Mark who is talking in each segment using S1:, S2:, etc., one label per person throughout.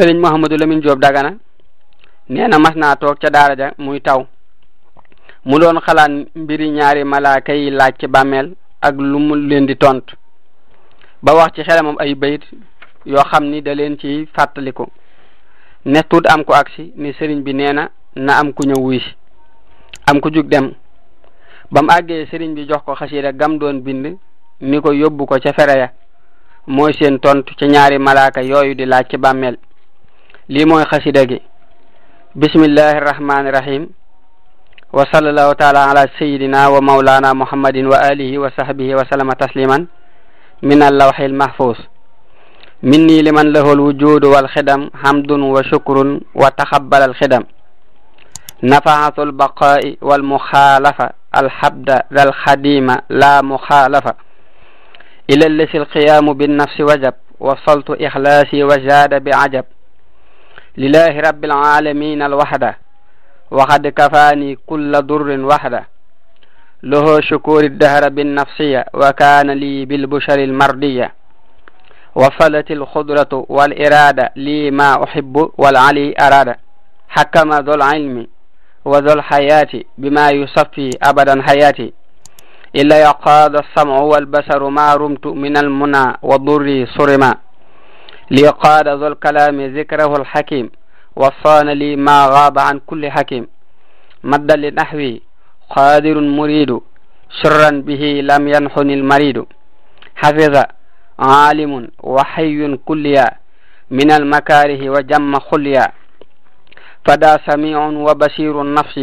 S1: sëriñ Mouhamadou Lamine Diop Dagana nee na mas naa toog ca daara ja muy taw mu doon xalaat mbiri ñaari malaaka yi laaj ci bàmmeel ak lu mu leen di tontu ba wax ci xelamam ay bayit yoo xam ni da leen ci fàttaliku ne tuut am ko agsi ni sëriñ bi nee na am ku ñëw wuy si am ku jug dem ba mu àggee sëriñ bi jox ko xasida gam doon bind ni ko yóbbu ko ca fere ya mooy seen tontu ci ñaari malaaka yooyu di laaj ci bàmmeel lii mooy xasida gi bismillahi rahmani rahim wa sallallahu taala ala sayidina wa maulana muhammadin wa alihi wa sahbihi wa sallama tasliman min allawhi almahfuz minni liman lahu alwujudu walxidam hamdun wa shukrun wa taxabbal alxidam nafaatu albaqai walmuxaalafa alhabda dal xadima la muxaalafa ila lasi alqiyamu binnafsi wajab wasaltu ixlaasi wa zaada bi ajab lillahi rabbil alamin alwahda وقد كفاني كل ضر وحده له شكور الدهر بالنفسية وكان لي بالبشر المردية وصلت الخضرة والإرادة لي ما أحب والعلي أراد حكم ذو العلم وذو الحياة بما يصفي أبدا حياتي إلا يقاد السمع والبصر ما رمت من المنى والضر صرما ليقاد ذو الكلام ذكره الحكيم وصان لي ما غاب عن كل حكيم مد لنحوي قادر مريد سرا به لم ينحن المريد حفظ عالم وحي كليا من المكاره وجم خليا فدا سميع وبصير النفس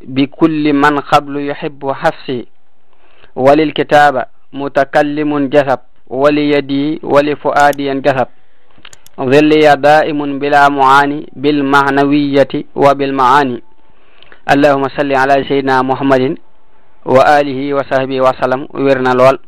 S1: بكل من قبل يحب حفصي وللكتاب متكلم جسب وليدي ولفؤادي انجسب ظلي دائم بلا معاني بالمعنوية وبالمعاني اللهم صل على سيدنا محمد وآله وصحبه وسلم ويرنا لول